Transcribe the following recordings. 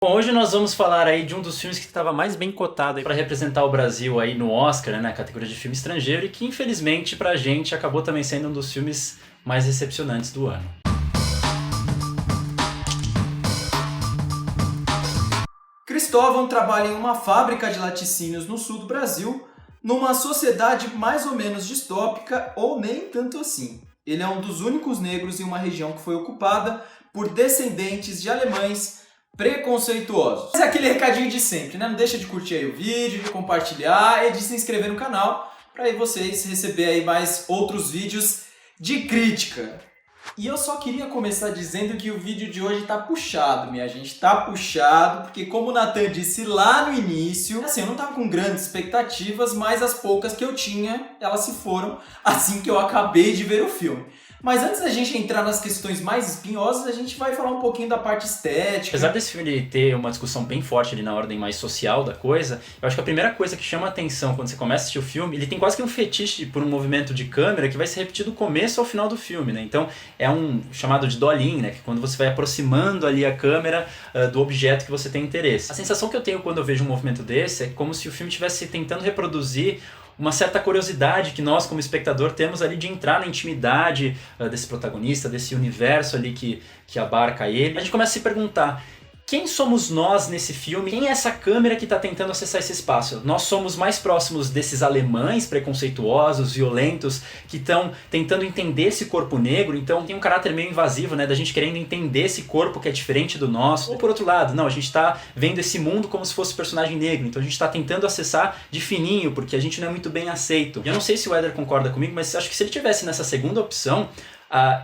Bom, hoje nós vamos falar aí de um dos filmes que estava mais bem cotado para representar o Brasil aí no Oscar, né, na categoria de filme estrangeiro, e que infelizmente pra gente acabou também sendo um dos filmes mais decepcionantes do ano. Cristóvão trabalha em uma fábrica de laticínios no sul do Brasil, numa sociedade mais ou menos distópica ou nem tanto assim. Ele é um dos únicos negros em uma região que foi ocupada por descendentes de alemães preconceituosos. Mas é aquele recadinho de sempre, né? Não deixa de curtir aí o vídeo, de compartilhar e de se inscrever no canal para aí vocês receberem aí mais outros vídeos de crítica. E eu só queria começar dizendo que o vídeo de hoje tá puxado, minha gente, tá puxado, porque como o Nathan disse lá no início, assim, eu não tava com grandes expectativas, mas as poucas que eu tinha, elas se foram assim que eu acabei de ver o filme. Mas antes da gente entrar nas questões mais espinhosas, a gente vai falar um pouquinho da parte estética. Apesar desse filme ter uma discussão bem forte ali na ordem mais social da coisa, eu acho que a primeira coisa que chama a atenção quando você começa a assistir o filme, ele tem quase que um fetiche por um movimento de câmera que vai se repetir do começo ao final do filme, né? Então é um chamado de dolly, né? Que é quando você vai aproximando ali a câmera do objeto que você tem interesse. A sensação que eu tenho quando eu vejo um movimento desse é como se o filme estivesse tentando reproduzir uma certa curiosidade que nós, como espectador, temos ali de entrar na intimidade desse protagonista, desse universo ali que abarca ele. A gente começa a se perguntar: quem somos nós nesse filme? Quem é essa câmera que está tentando acessar esse espaço? Nós somos mais próximos desses alemães preconceituosos, violentos, que estão tentando entender esse corpo negro, então tem um caráter meio invasivo, né, da gente querendo entender esse corpo que é diferente do nosso. Ou por outro lado, não, a gente está vendo esse mundo como se fosse personagem negro, então a gente está tentando acessar de fininho, porque a gente não é muito bem aceito. E eu não sei se o Éder concorda comigo, mas acho que se ele tivesse nessa segunda opção,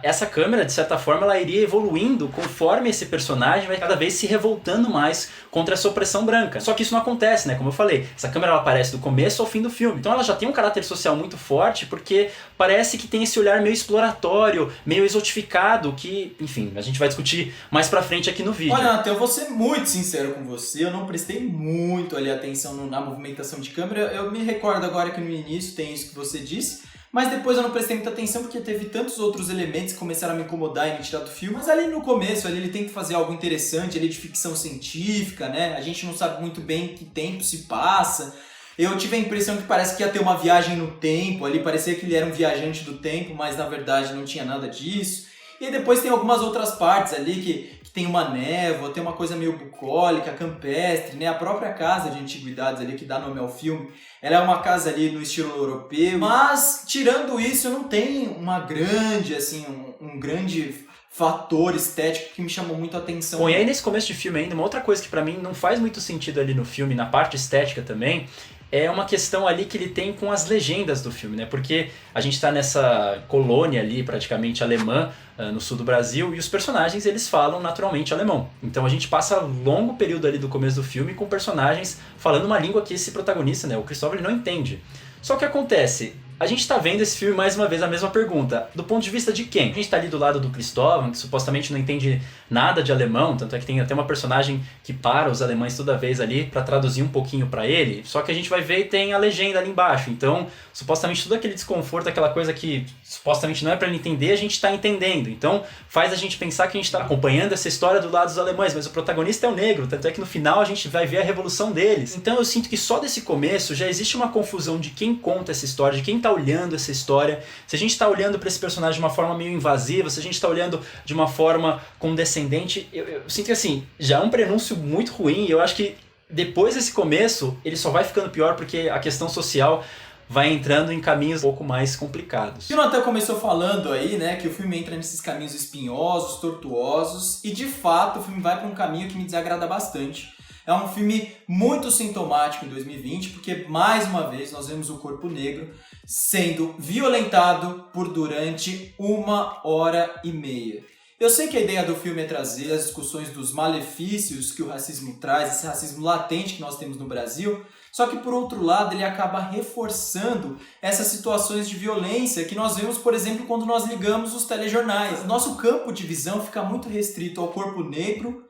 essa câmera, de certa forma, ela iria evoluindo conforme esse personagem vai cada vez se revoltando mais contra essa opressão branca. Só que isso não acontece, né? Como eu falei, essa câmera ela aparece do começo ao fim do filme. Então ela já tem um caráter social muito forte, porque parece que tem esse olhar meio exploratório, meio exotificado, que, enfim, a gente vai discutir mais pra frente aqui no vídeo. Olha, Nathan, eu vou ser muito sincero com você, eu não prestei muito ali atenção na movimentação de câmera. Eu me recordo agora que no início tem isso que você disse, mas depois eu não prestei muita atenção porque teve tantos outros elementos que começaram a me incomodar e me tirar do filme. Mas ali no começo, ali ele tenta fazer algo interessante, ali de ficção científica, né? A gente não sabe muito bem que tempo se passa. Eu tive a impressão que parece que ia ter uma viagem no tempo, ali parecia que ele era um viajante do tempo, mas na verdade não tinha nada disso. E depois tem algumas outras partes ali que tem uma névoa, tem uma coisa meio bucólica, campestre, né? A própria casa de antiguidades ali que dá nome ao filme, ela é uma casa ali no estilo europeu. Mas, tirando isso, não tem uma grande, assim, um grande fator estético que me chamou muito a atenção. Bom, e aí nesse começo de filme ainda, uma outra coisa que pra mim não faz muito sentido ali no filme, na parte estética também, é uma questão ali que ele tem com as legendas do filme, né? Porque a gente tá nessa colônia ali, praticamente alemã, no sul do Brasil, e os personagens, eles falam naturalmente alemão. Então a gente passa um longo período ali do começo do filme com personagens falando uma língua que esse protagonista, né, o Cristóvão, ele não entende. Só que acontece, a gente tá vendo esse filme mais uma vez a mesma pergunta, do ponto de vista de quem? A gente tá ali do lado do Cristóvão, que supostamente não entende nada de alemão, tanto é que tem até uma personagem que para os alemães toda vez ali pra traduzir um pouquinho pra ele, só que a gente vai ver e tem a legenda ali embaixo, então supostamente todo aquele desconforto, aquela coisa que supostamente não é pra ele entender, a gente tá entendendo, então faz a gente pensar que a gente tá acompanhando essa história do lado dos alemães, mas o protagonista é o negro, tanto é que no final a gente vai ver a revolução deles. Então eu sinto que só desse começo já existe uma confusão de quem conta essa história, de quem tá olhando essa história, se a gente tá olhando pra esse personagem de uma forma meio invasiva, se a gente tá olhando de uma forma condescendente, eu sinto que assim, já é um prenúncio muito ruim, e eu acho que depois desse começo, ele só vai ficando pior porque a questão social vai entrando em caminhos um pouco mais complicados. E o Nathan começou falando aí, né, que o filme entra nesses caminhos espinhosos, tortuosos, e de fato o filme vai para um caminho que me desagrada bastante. É um filme muito sintomático em 2020, porque mais uma vez nós vemos o corpo negro sendo violentado por durante 1h30. Eu sei que a ideia do filme é trazer as discussões dos malefícios que o racismo traz, esse racismo latente que nós temos no Brasil, só que por outro lado ele acaba reforçando essas situações de violência que nós vemos, por exemplo, quando nós ligamos os telejornais. Nosso campo de visão fica muito restrito ao corpo negro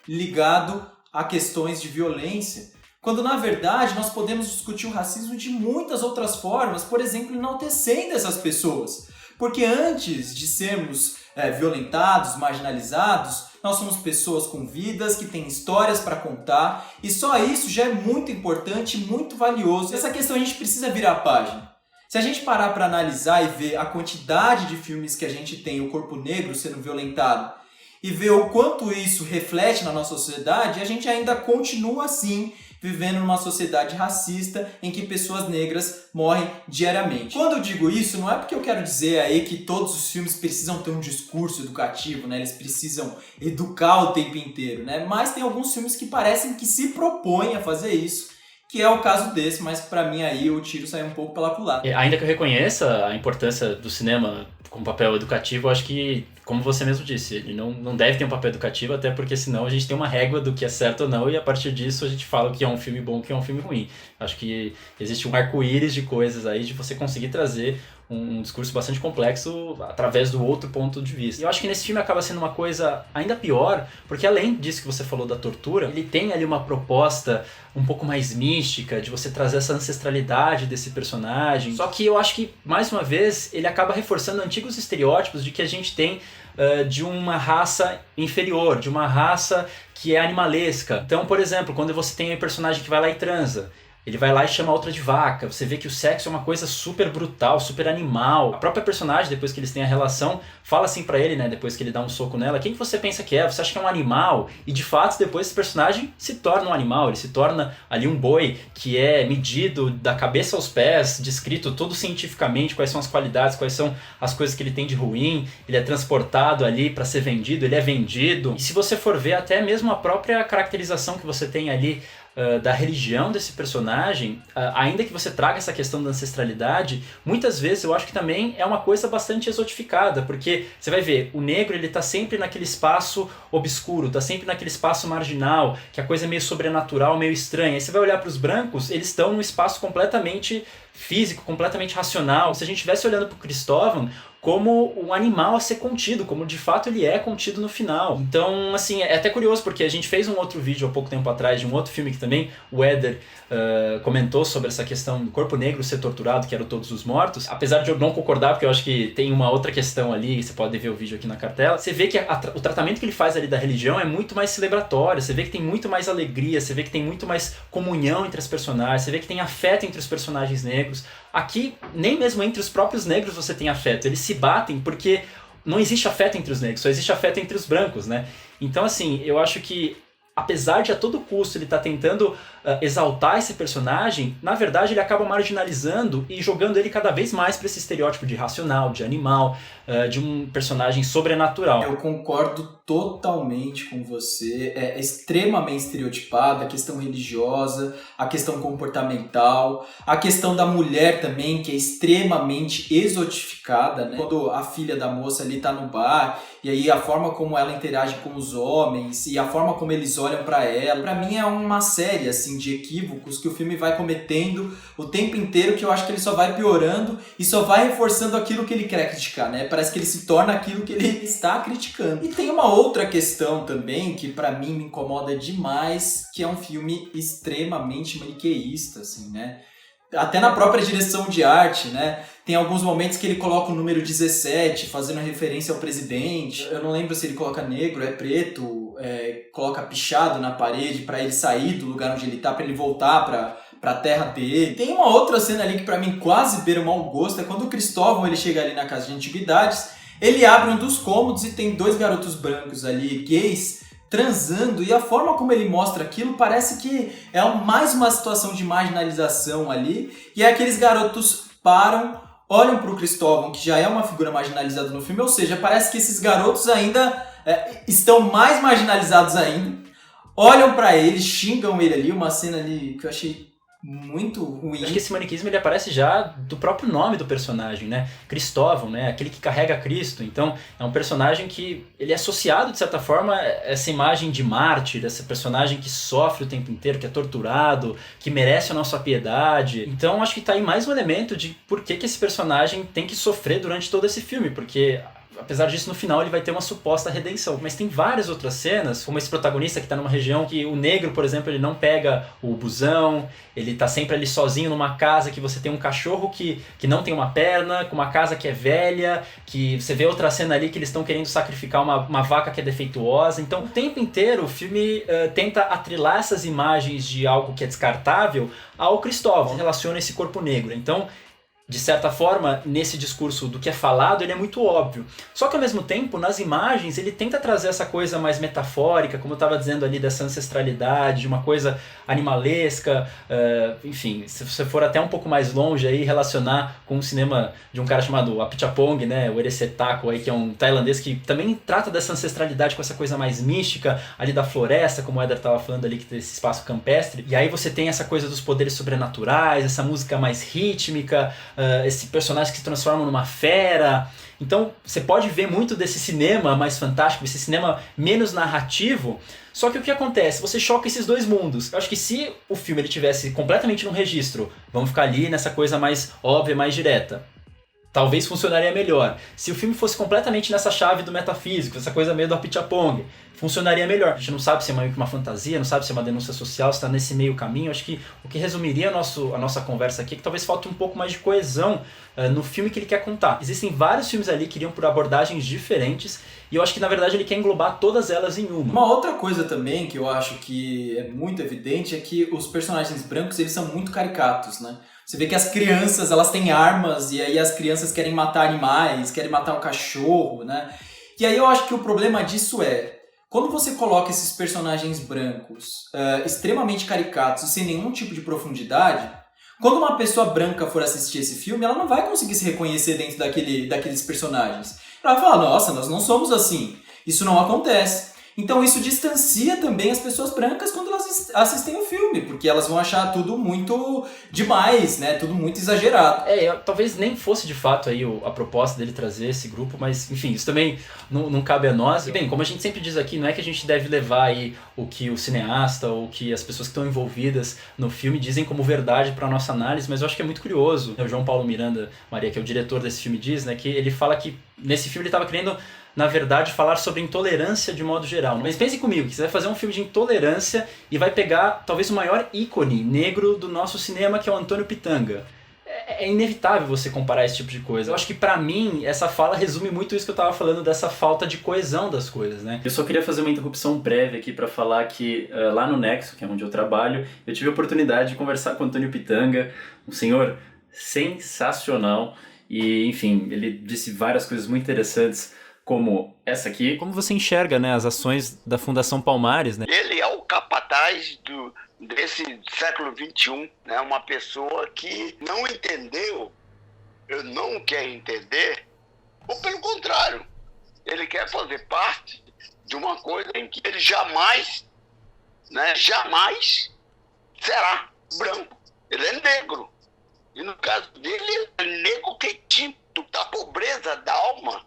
ligado a questões de violência, quando na verdade nós podemos discutir o racismo de muitas outras formas, por exemplo, enaltecendo essas pessoas. Porque antes de sermos violentados, marginalizados, nós somos pessoas com vidas, que têm histórias para contar, e só isso já é muito importante e muito valioso. Essa questão a gente precisa virar a página. Se a gente parar para analisar e ver a quantidade de filmes que a gente tem, o corpo negro sendo violentado, e ver o quanto isso reflete na nossa sociedade, a gente ainda continua assim, vivendo numa sociedade racista em que pessoas negras morrem diariamente. Quando eu digo isso, não é porque eu quero dizer aí que todos os filmes precisam ter um discurso educativo, né? Eles precisam educar o tempo inteiro, né? Mas tem alguns filmes que parecem que se propõem a fazer isso, que é o caso desse, mas pra mim aí o tiro saiu um pouco pela culatra. Ainda que eu reconheça a importância do cinema como papel educativo, eu acho que, como você mesmo disse, ele não deve ter um papel educativo, até porque senão a gente tem uma régua do que é certo ou não, e a partir disso a gente fala o que é um filme bom, o que é um filme ruim. Acho que existe um arco-íris de coisas aí, de você conseguir trazer um discurso bastante complexo através do outro ponto de vista. E eu acho que nesse filme acaba sendo uma coisa ainda pior, porque além disso que você falou da tortura, ele tem ali uma proposta um pouco mais mística, de você trazer essa ancestralidade desse personagem. Só que eu acho que, mais uma vez, ele acaba reforçando antigos estereótipos de que a gente tem de uma raça inferior, de uma raça que é animalesca. Então, por exemplo, quando você tem um personagem que vai lá e transa, ele vai lá e chama a outra de vaca. Você vê que o sexo é uma coisa super brutal, super animal. A própria personagem, depois que eles têm a relação, fala assim pra ele, né? Depois que ele dá um soco nela. Quem que você pensa que é? Você acha que é um animal? E de fato, depois esse personagem se torna um animal. Ele se torna ali um boi que é medido da cabeça aos pés, descrito tudo cientificamente, quais são as qualidades, quais são as coisas que ele tem de ruim. Ele é transportado ali pra ser vendido, ele é vendido. E se você for ver até mesmo a própria caracterização que você tem ali da religião desse personagem, ainda que você traga essa questão da ancestralidade, muitas vezes eu acho que também é uma coisa bastante exotificada, porque você vai ver, o negro ele tá sempre naquele espaço obscuro, tá sempre naquele espaço marginal, que a coisa é meio sobrenatural, meio estranha. Aí você vai olhar para os brancos, eles estão num espaço completamente físico, completamente racional. Se a gente estivesse olhando para o Cristóvão como um animal a ser contido, como de fato ele é contido no final. Então, assim, é até curioso, porque a gente fez um outro vídeo há pouco tempo atrás de um outro filme que também o Éder comentou sobre essa questão do corpo negro ser torturado, que era o Todos os Mortos. Apesar de eu não concordar, porque eu acho que tem uma outra questão ali, você pode ver o vídeo aqui na cartela, você vê que o tratamento que ele faz ali da religião é muito mais celebratório, você vê que tem muito mais alegria, você vê que tem muito mais comunhão entre as personagens, você vê que tem afeto entre os personagens negros. Aqui, nem mesmo entre os próprios negros você tem afeto, eles se batem porque não existe afeto entre os negros, só existe afeto entre os brancos, né? Então, assim, eu acho que apesar de a todo custo ele estar tentando exaltar esse personagem, na verdade ele acaba marginalizando e jogando ele cada vez mais para esse estereótipo de racional, de animal, de um personagem sobrenatural. Eu concordo totalmente com você, é extremamente estereotipada a questão religiosa, a questão comportamental, a questão da mulher também, que é extremamente exotificada, né? Quando a filha da moça ali tá no bar, e aí a forma como ela interage com os homens, e a forma como eles olham pra ela, pra mim é uma série, assim, de equívocos que o filme vai cometendo o tempo inteiro, que eu acho que ele só vai piorando e só vai reforçando aquilo que ele quer criticar, né? Parece que ele se torna aquilo que ele está criticando. E tem uma outra questão também que pra mim me incomoda demais, que é um filme extremamente maniqueísta, assim, né? Até na própria direção de arte, né? Tem alguns momentos que ele coloca o número 17, fazendo referência ao presidente. Eu não lembro se ele coloca negro, é preto, coloca pichado na parede pra ele sair do lugar onde ele tá, pra ele voltar pra terra dele. Tem uma outra cena ali que pra mim quase beira o mau gosto, é quando o Cristóvão ele chega ali na casa de antiguidades, ele abre um dos cômodos e tem dois garotos brancos ali, gays, transando, e a forma como ele mostra aquilo parece que é mais uma situação de marginalização ali, e aqueles garotos param, olham pro Cristóvão, que já é uma figura marginalizada no filme, ou seja, parece que esses garotos ainda estão mais marginalizados ainda, olham pra ele, xingam ele ali, uma cena ali que eu achei muito ruim. Acho que esse maniqueísmo ele aparece já do próprio nome do personagem, né? Cristóvão, né? Aquele que carrega Cristo. Então, é um personagem que ele é associado, de certa forma, a essa imagem de mártir, esse personagem que sofre o tempo inteiro, que é torturado, que merece a nossa piedade. Então, acho que tá aí mais um elemento de por que esse personagem tem que sofrer durante todo esse filme, porque apesar disso, no final ele vai ter uma suposta redenção. Mas tem várias outras cenas, como esse protagonista que está numa região que o negro, por exemplo, ele não pega o busão, ele tá sempre ali sozinho numa casa que você tem um cachorro que não tem uma perna, com uma casa que é velha, que você vê outra cena ali que eles estão querendo sacrificar uma vaca que é defeituosa. Então, o tempo inteiro o filme tenta atrelar essas imagens de algo que é descartável ao Cristóvão, relaciona esse corpo negro. Então, de certa forma, nesse discurso do que é falado, ele é muito óbvio. Só que ao mesmo tempo, nas imagens, ele tenta trazer essa coisa mais metafórica, como eu estava dizendo ali, dessa ancestralidade, de uma coisa animalesca, enfim, se você for até um pouco mais longe aí, relacionar com o cinema de um cara chamado Apichatpong, né, o Erecetaco aí, que é um tailandês que também trata dessa ancestralidade com essa coisa mais mística, ali da floresta, como o Éder estava falando ali, que tem esse espaço campestre, e aí você tem essa coisa dos poderes sobrenaturais, essa música mais rítmica, esse personagem que se transforma numa fera. Então você pode ver muito desse cinema mais fantástico, esse cinema menos narrativo. Só que o que acontece? Você choca esses dois mundos. Eu acho que se o filme ele tivesse completamente num registro, vamos ficar ali nessa coisa mais óbvia, mais direta, talvez funcionaria melhor. Se o filme fosse completamente nessa chave do metafísico, essa coisa meio do Apichatpong, funcionaria melhor. A gente não sabe se é meio que uma fantasia, não sabe se é uma denúncia social, se está nesse meio caminho. Acho que o que resumiria a nossa conversa aqui é que talvez falte um pouco mais de coesão no filme que ele quer contar. Existem vários filmes ali que iriam por abordagens diferentes e eu acho que na verdade ele quer englobar todas elas em uma. Uma outra coisa também que eu acho que é muito evidente é que os personagens brancos eles são muito caricatos, né? Você vê que as crianças elas têm armas e aí as crianças querem matar animais, querem matar o cachorro, né? E aí eu acho que o problema disso é quando você coloca esses personagens brancos extremamente caricatos e sem nenhum tipo de profundidade, quando uma pessoa branca for assistir esse filme, ela não vai conseguir se reconhecer dentro daqueles personagens. Ela vai falar, nossa, nós não somos assim. Isso não acontece. Então isso distancia também as pessoas brancas quando elas assistem o filme, porque elas vão achar tudo muito demais, né? Tudo muito exagerado. Talvez nem fosse de fato aí a proposta dele trazer esse grupo, mas enfim, isso também não cabe a nós. Bem, como a gente sempre diz aqui, não é que a gente deve levar aí o que o cineasta ou o que as pessoas que estão envolvidas no filme dizem como verdade para nossa análise, mas eu acho que é muito curioso. O João Paulo Miranda Maria, que é o diretor desse filme, diz, né, que ele fala que nesse filme ele estava querendo, na verdade, falar sobre intolerância de modo geral. Mas pensem comigo, que você vai fazer um filme de intolerância e vai pegar talvez o maior ícone negro do nosso cinema, que é o Antônio Pitanga. É inevitável você comparar esse tipo de coisa. Eu acho que pra mim, essa fala resume muito isso que eu tava falando, dessa falta de coesão das coisas, né? Eu só queria fazer uma interrupção breve aqui pra falar que lá no Nexo, que é onde eu trabalho, eu tive a oportunidade de conversar com o Antônio Pitanga, um senhor sensacional. E, enfim, ele disse várias coisas muito interessantes, como essa aqui. Como você enxerga, né, as ações da Fundação Palmares, né? Ele é o capataz desse século XXI, né? Uma pessoa que não entendeu, não quer entender, ou pelo contrário, ele quer fazer parte de uma coisa em que ele jamais será branco. Ele é negro. E no caso dele, ele é negro que tinto da pobreza da alma,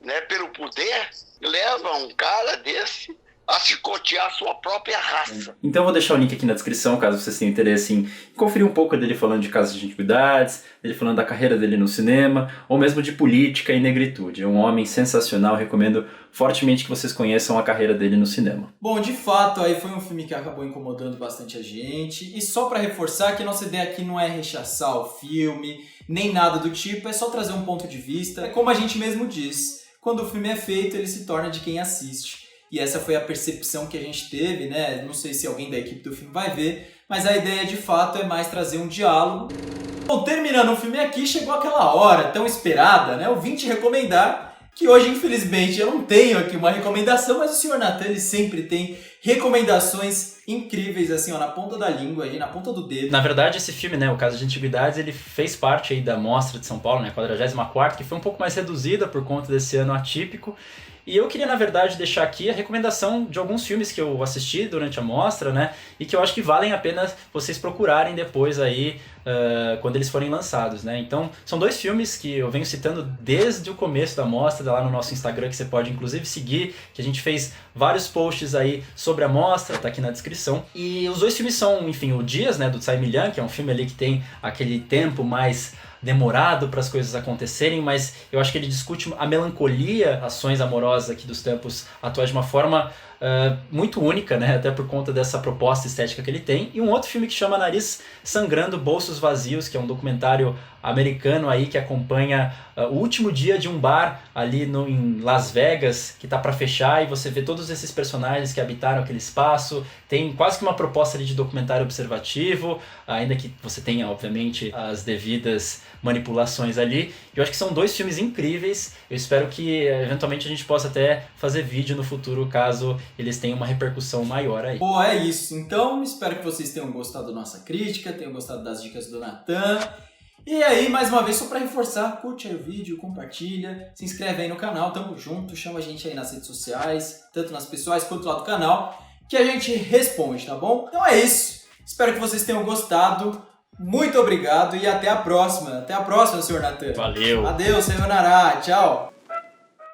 né, pelo poder, leva um cara desse a chicotear a sua própria raça. Então eu vou deixar o link aqui na descrição, caso vocês tenham interesse em conferir um pouco dele falando de casas de antiguidades, dele falando da carreira dele no cinema, ou mesmo de política e negritude. É um homem sensacional, recomendo fortemente que vocês conheçam a carreira dele no cinema. Bom, de fato, aí foi um filme que acabou incomodando bastante a gente, e só pra reforçar que a nossa ideia aqui não é rechaçar o filme, nem nada do tipo, é só trazer um ponto de vista. Como a gente mesmo diz, quando o filme é feito, ele se torna de quem assiste. E essa foi a percepção que a gente teve, né? Não sei se alguém da equipe do filme vai ver, mas a ideia de fato é mais trazer um diálogo. Bom, terminando o filme aqui, chegou aquela hora tão esperada, né? Eu vim te recomendar, que hoje infelizmente eu não tenho aqui uma recomendação, mas o Sr. Natan ele sempre tem recomendações incríveis, assim, ó, na ponta da língua, aí, na ponta do dedo. Na verdade, esse filme, né, o Casa de Antiguidades, ele fez parte aí da Mostra de São Paulo, né, 44ª, que foi um pouco mais reduzida por conta desse ano atípico. E eu queria, na verdade, deixar aqui a recomendação de alguns filmes que eu assisti durante a mostra, né? E que eu acho que valem a pena vocês procurarem depois aí, quando eles forem lançados, né? Então, são dois filmes que eu venho citando desde o começo da mostra, lá no nosso Instagram, que você pode inclusive seguir, que a gente fez vários posts aí sobre a mostra, tá aqui na descrição. E os dois filmes são, enfim, o Dias, né, do Tsai Ming-liang, que é um filme ali que tem aquele tempo mais demorado para as coisas acontecerem, mas eu acho que ele discute a melancolia, ações amorosas aqui dos tempos atuais de uma forma muito única, né? Até por conta dessa proposta estética que ele tem. E um outro filme que chama Nariz Sangrando, Bolsos Vazios, que é um documentário americano aí que acompanha o último dia de um bar ali em Las Vegas, que tá para fechar, e você vê todos esses personagens que habitaram aquele espaço. Tem quase que uma proposta ali de documentário observativo, ainda que você tenha, obviamente, as devidas manipulações ali. Eu acho que são 2 filmes incríveis. Eu espero que eventualmente a gente possa até fazer vídeo no futuro, caso eles tenham uma repercussão maior aí. Pô, é isso. Então, espero que vocês tenham gostado da nossa crítica, tenham gostado das dicas do Natan. E aí, mais uma vez, só pra reforçar, curte aí o vídeo, compartilha, se inscreve aí no canal, tamo junto, chama a gente aí nas redes sociais, tanto nas pessoais quanto lá do canal, que a gente responde, tá bom? Então é isso. Espero que vocês tenham gostado. Muito obrigado e até a próxima. Até a próxima, senhor Natan. Valeu. Adeus, senhor Nará. Tchau.